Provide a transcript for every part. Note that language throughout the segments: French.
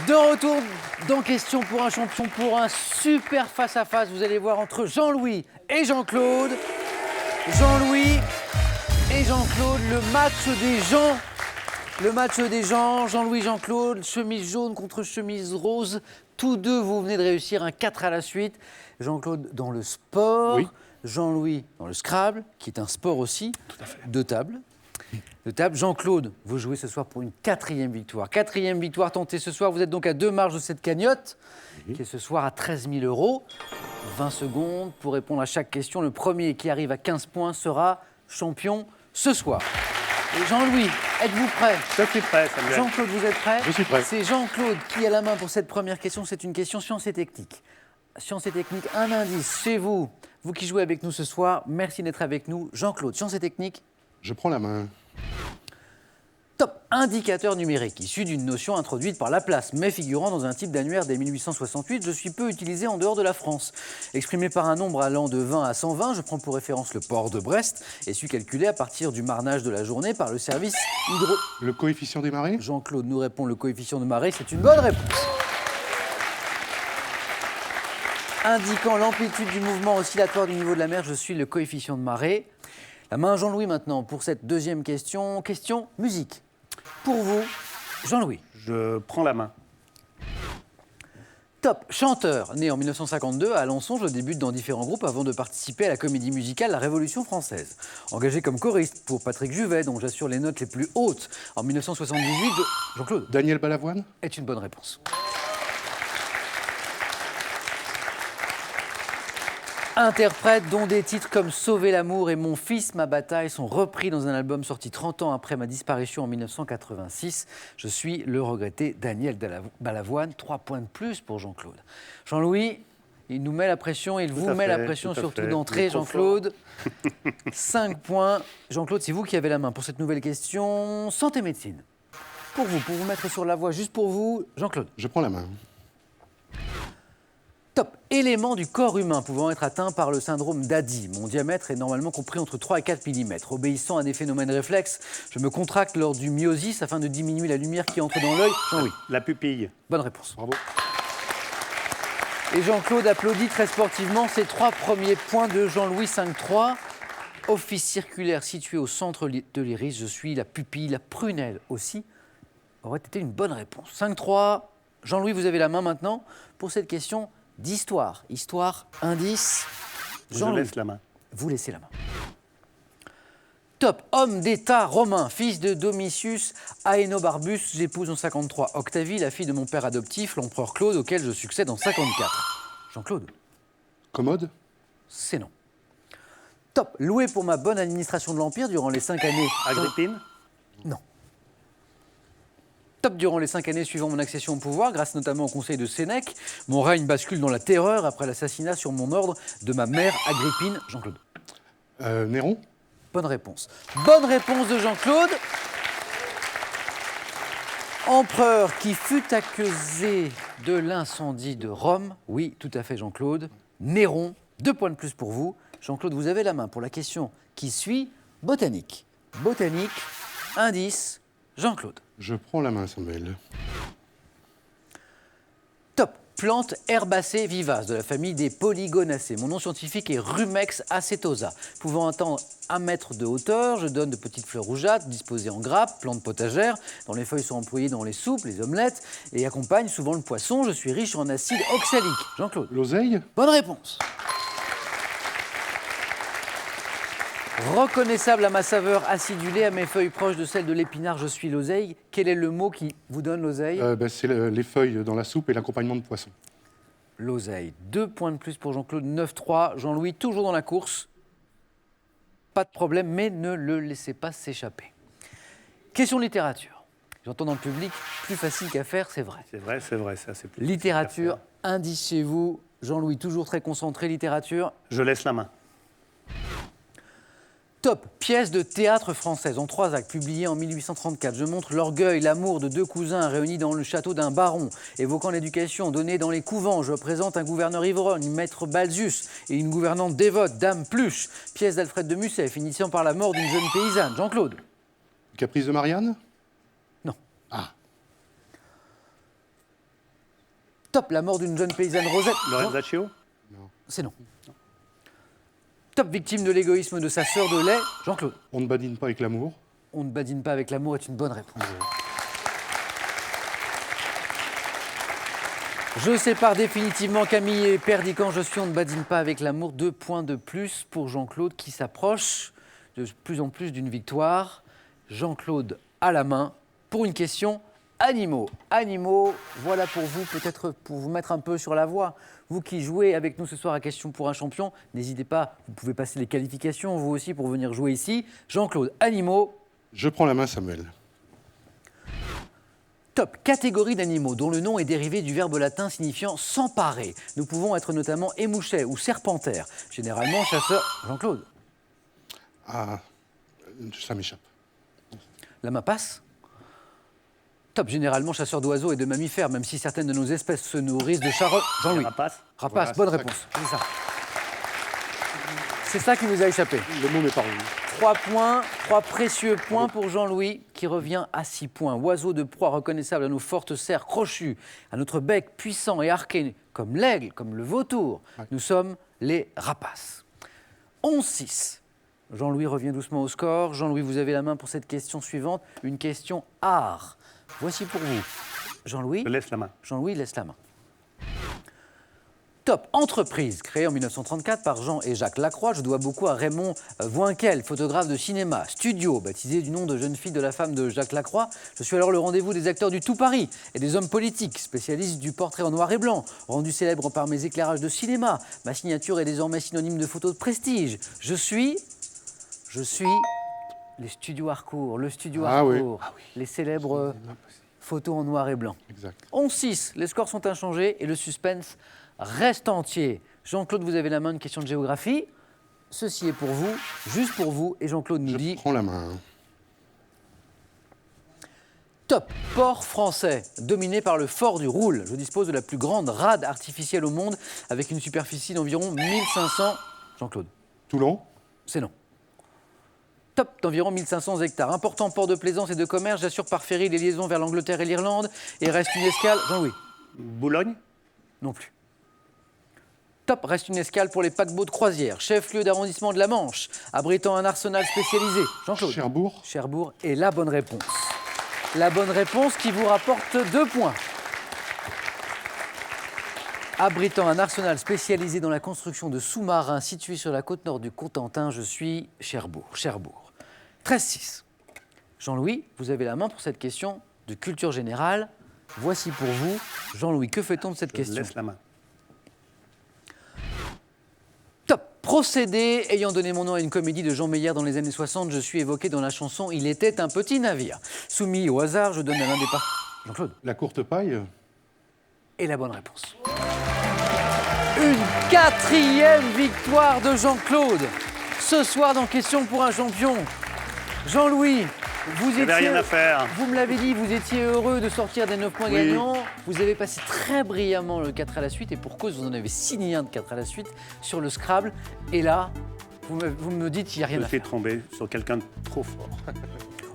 De retour dans Question pour un champion, pour un super face-à-face. Vous allez voir entre Jean-Louis et Jean-Claude. Jean-Louis et Jean-Claude, le match des gens. Le match des gens, Jean-Louis, Jean-Claude, chemise jaune contre chemise rose. Tous deux, vous venez de réussir un 4 à la suite. Jean-Claude dans le sport, oui. Jean-Louis dans le Scrabble, qui est un sport aussi, de table. Jean-Claude, vous jouez ce soir pour une 4e victoire. 4e victoire tentée ce soir. Vous êtes donc à 2 marges de cette cagnotte, qui est ce soir à 13 000 €. 20 secondes pour répondre à chaque question. Le premier qui arrive à 15 points sera champion ce soir. Et Jean-Louis, êtes-vous prêt? Je suis prêt, Samuel. Jean-Claude, vous êtes prêt? Je suis prêt. C'est Jean-Claude qui a la main pour cette première question. C'est une question sciences et techniques. Sciences et techniques, un indice chez vous. Vous qui jouez avec nous ce soir, merci d'être avec nous. Jean-Claude, sciences et techniques? Je prends la main. Top, indicateur numérique, issu d'une notion introduite par Laplace, mais figurant dans un type d'annuaire dès 1868, je suis peu utilisé en dehors de la France. Exprimé par un nombre allant de 20 à 120, je prends pour référence le port de Brest et suis calculé à partir du marnage de la journée par le service hydro... Le coefficient des marées? Jean-Claude nous répond le coefficient de marée, c'est une bonne réponse. Indiquant l'amplitude du mouvement oscillatoire du niveau de la mer, je suis le coefficient de marée. La main à Jean-Louis maintenant pour cette deuxième question. Question musique. Pour vous, Jean-Louis. Je prends la main. Top, chanteur, né en 1952 à Alençon, je débute dans différents groupes avant de participer à la comédie musicale La Révolution française. Engagé comme choriste pour Patrick Juvet, dont j'assure les notes les plus hautes en 1978, Jean-Claude. Daniel Balavoine est une bonne réponse. Interprète dont des titres comme Sauver l'amour et Mon fils, ma bataille sont repris dans un album sorti 30 ans après ma disparition en 1986. Je suis le regretté Daniel Balavoine. 3 points de plus pour Jean-Claude. Jean-Louis, il nous met la pression, il vous met la pression surtout d'entrée, Jean-Claude. 5 points. Jean-Claude, c'est vous qui avez la main pour cette nouvelle question. Santé médecine. Pour vous mettre sur la voie, juste pour vous, Jean-Claude. Je prends la main. Top. Élément du corps humain pouvant être atteint par le syndrome d'Adi. Mon diamètre est normalement compris entre 3 et 4 mm. Obéissant à des phénomènes réflexes, je me contracte lors du myosis afin de diminuer la lumière qui entre dans l'œil. Jean-Louis. La pupille. Bonne réponse. Bravo. Et Jean-Claude applaudit très sportivement ses 3 premiers points de Jean-Louis 5-3. Office circulaire situé au centre de l'iris. Je suis la pupille, la prunelle aussi. Aurait été une bonne réponse. 5-3. Jean-Louis, vous avez la main maintenant pour cette question d'histoire. Histoire, indice. Je laisse la main. Vous laissez la main. Top, homme d'État romain, fils de Domitius Aénobarbus, j'épouse en 53 Octavie, la fille de mon père adoptif, l'empereur Claude, auquel je succède en 54. Jean-Claude. Commode? C'est non. Top, loué pour ma bonne administration de l'Empire durant les 5 années... Agrippine? Non. Top, durant les 5 années suivant mon accession au pouvoir, grâce notamment au conseil de Sénèque, mon règne bascule dans la terreur après l'assassinat sur mon ordre de ma mère Agrippine. Jean-Claude. Néron? Bonne réponse. Bonne réponse de Jean-Claude. Empereur qui fut accusé de l'incendie de Rome. Oui, tout à fait, Jean-Claude. Néron, 2 points de plus pour vous. Jean-Claude, vous avez la main pour la question qui suit. Botanique. Botanique, indice, Jean-Claude. Je prends la main, Samuel. Top. Plante herbacée vivace de la famille des Polygonacées. Mon nom scientifique est Rumex acetosa. Pouvant atteindre 1 mètre de hauteur, je donne de petites fleurs rougeâtres disposées en grappes, plantes potagères, dont les feuilles sont employées dans les soupes, les omelettes et accompagnent souvent le poisson. Je suis riche en acide oxalique. Jean-Claude. L'oseille? Bonne réponse. Reconnaissable à ma saveur acidulée, à mes feuilles proches de celles de l'épinard, je suis l'oseille. Quel est le mot qui vous donne l'oseille? C'est les feuilles dans la soupe et l'accompagnement de poisson. L'oseille. 2 points de plus pour Jean-Claude, 9-3. Jean-Louis, toujours dans la course. Pas de problème, mais ne le laissez pas s'échapper. Question littérature. J'entends dans le public, plus facile qu'à faire, c'est vrai. C'est vrai, ça c'est plus littérature, indice chez vous. Jean-Louis, toujours très concentré, littérature. Je laisse la main. Top, pièce de théâtre française en 3 actes, publiée en 1834. Je montre l'orgueil, l'amour de 2 cousins réunis dans le château d'un baron. Évoquant l'éducation donnée dans les couvents, je présente un gouverneur ivrogne, maître Balzus, et une gouvernante dévote, dame Pluche. Pièce d'Alfred de Musset, finissant par la mort d'une jeune paysanne. Jean-Claude. Caprice de Marianne? Non. Ah. Top, la mort d'une jeune paysanne Rosette. Lorenza Chio. C'est non. Top, victime de l'égoïsme de sa sœur de lait, Jean-Claude. On ne badine pas avec l'amour. On ne badine pas avec l'amour est une bonne réponse. Je sépare définitivement Camille et Perdican. Je suis on ne badine pas avec l'amour. 2 points de plus pour Jean-Claude qui s'approche de plus en plus d'une victoire. Jean-Claude à la main pour une question animaux. Animaux, voilà pour vous, peut-être pour vous mettre un peu sur la voie. Vous qui jouez avec nous ce soir à Question pour un champion, n'hésitez pas, vous pouvez passer les qualifications vous aussi pour venir jouer ici. Jean-Claude, animaux. Je prends la main, Samuel. Top, catégorie d'animaux dont le nom est dérivé du verbe latin signifiant s'emparer. Nous pouvons être notamment émouchets ou serpentaires. Généralement chasseurs. Jean-Claude, Ah, ça m'échappe. la main passe. Top, généralement chasseurs d'oiseaux et de mammifères, même si certaines de nos espèces se nourrissent de charogne. Jean-Louis. Rapace. Rapace, Voilà, bonne c'est ça. réponse. C'est ça. C'est ça qui nous a échappé. Le mot m'est parvenu. 3 points, 3 précieux points pour Jean-Louis qui revient à 6 points. Oiseau de proie reconnaissable à nos fortes serres crochues, à notre bec puissant et arqué comme l'aigle, comme le vautour. Nous sommes les rapaces. 11-6. Jean-Louis revient doucement au score. Jean-Louis, vous avez la main pour cette question suivante. Une question art. Voici pour vous. Jean-Louis. Je laisse la main. Jean-Louis laisse la main. Top, entreprise, créée en 1934 par Jean et Jacques Lacroix. Je dois beaucoup à Raymond Voinquel, photographe de cinéma. Studio, baptisé du nom de jeune fille de la femme de Jacques Lacroix. Je suis alors le rendez-vous des acteurs du tout Paris et des hommes politiques, spécialiste du portrait en noir et blanc, rendu célèbre par mes éclairages de cinéma. Ma signature est désormais synonyme de photos de prestige. Je suis les studios Harcourt, le studio Ah oui. Harcourt, les célèbres photos en noir et blanc. Exact. 11-6, les scores sont inchangés et le suspense reste entier. Jean-Claude, vous avez la main, une question de géographie. Ceci est pour vous, juste pour vous. Et Jean-Claude nous Je dit prends la main. top, port français, dominé par le fort du Roule. Je dispose de la plus grande rade artificielle au monde avec une superficie d'environ 1500. Jean-Claude, Toulon. c'est non. Top, d'environ 1500 hectares. Important port de plaisance et de commerce. J'assure par ferry les liaisons vers l'Angleterre et l'Irlande. Et reste une escale. Jean-Louis, Boulogne. non plus. Top, reste une escale pour les paquebots de croisière. Chef-lieu d'arrondissement de la Manche, abritant un arsenal spécialisé. Jean-Claude. Cherbourg. Cherbourg est la bonne réponse. La bonne réponse qui vous rapporte 2 points. Abritant un arsenal spécialisé dans la construction de sous-marins situé sur la côte nord du Cotentin, je suis Cherbourg. Cherbourg. 13-6. Jean-Louis, vous avez la main pour cette question de culture générale. Voici pour vous. Jean-Louis, que fait-on de cette Je question? laisse la main. Top. Procédé ayant donné mon nom à une comédie de Jean Meyer dans les années 60, je suis évoqué dans la chanson « Il était un petit navire ». Soumis au hasard, je donne à l'un des Jean-Claude. La courte paille. Et la bonne réponse. Une 4e victoire de Jean-Claude. Ce soir dans Question pour un champion. Jean-Louis, vous Il n'y avait étiez... rien à faire. Vous me l'avez dit, vous étiez heureux de sortir des 9 points Oui. gagnants. Vous avez passé très brillamment le 4 à la suite et pour cause, vous en avez signé un de 4 à la suite sur le Scrabble. Et là, vous me dites qu'il n'y a rien Je à suis faire. tombé sur quelqu'un de trop fort.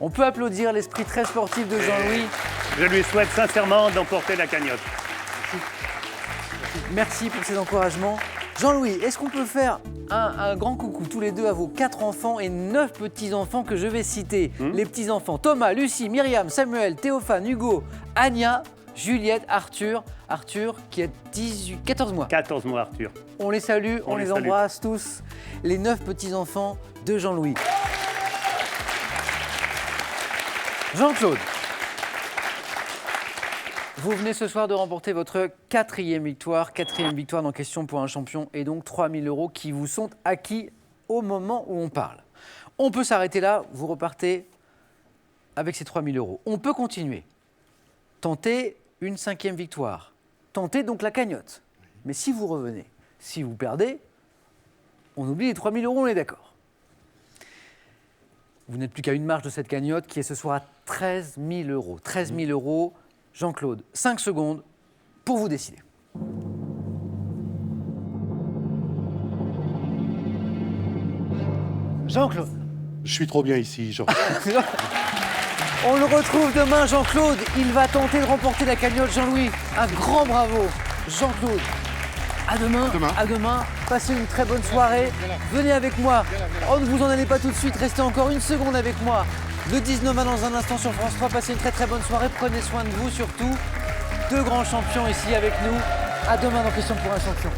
On peut applaudir l'esprit très sportif de Jean-Louis. Je lui souhaite sincèrement d'emporter la cagnotte. Merci pour ces encouragements. Jean-Louis, est-ce qu'on peut faire un grand coucou tous les deux à vos 4 enfants et 9 petits-enfants que je vais citer? Les petits-enfants Thomas, Lucie, Myriam, Samuel, Théophane, Hugo, Anya, Juliette, Arthur. Arthur qui a 14 mois. 14 mois, Arthur. On les salue, on les salue. embrasse tous. Les 9 petits-enfants de Jean-Louis. Jean-Claude, vous venez ce soir de remporter votre 4e victoire. 4e victoire dans Question pour un champion et donc 3 000 € qui vous sont acquis au moment où on parle. On peut s'arrêter là, vous repartez avec ces 3 000 €. On peut continuer. Tenter une 5e victoire. Tenter donc la cagnotte. Mais si vous revenez, si vous perdez, on oublie les 3 000 €, on est d'accord. Vous n'êtes plus qu'à une marge de cette cagnotte qui est ce soir à 13 000 €. 13 000 €. Jean-Claude, 5 secondes pour vous décider. Jean-Claude. Je suis trop bien ici, Georges. On le retrouve demain, Jean-Claude. Il va tenter de remporter la cagnotte. Jean-Louis, un grand bravo. Jean-Claude. À demain. Demain. À demain. Passez une très bonne soirée. Venez avec moi. Oh, ne vous en allez pas tout de suite. Restez encore une seconde avec moi. Le 19 mai dans un instant sur France 3. Passez une très bonne soirée. Prenez soin de vous surtout. Deux grands champions ici avec nous. À demain dans Question pour un champion.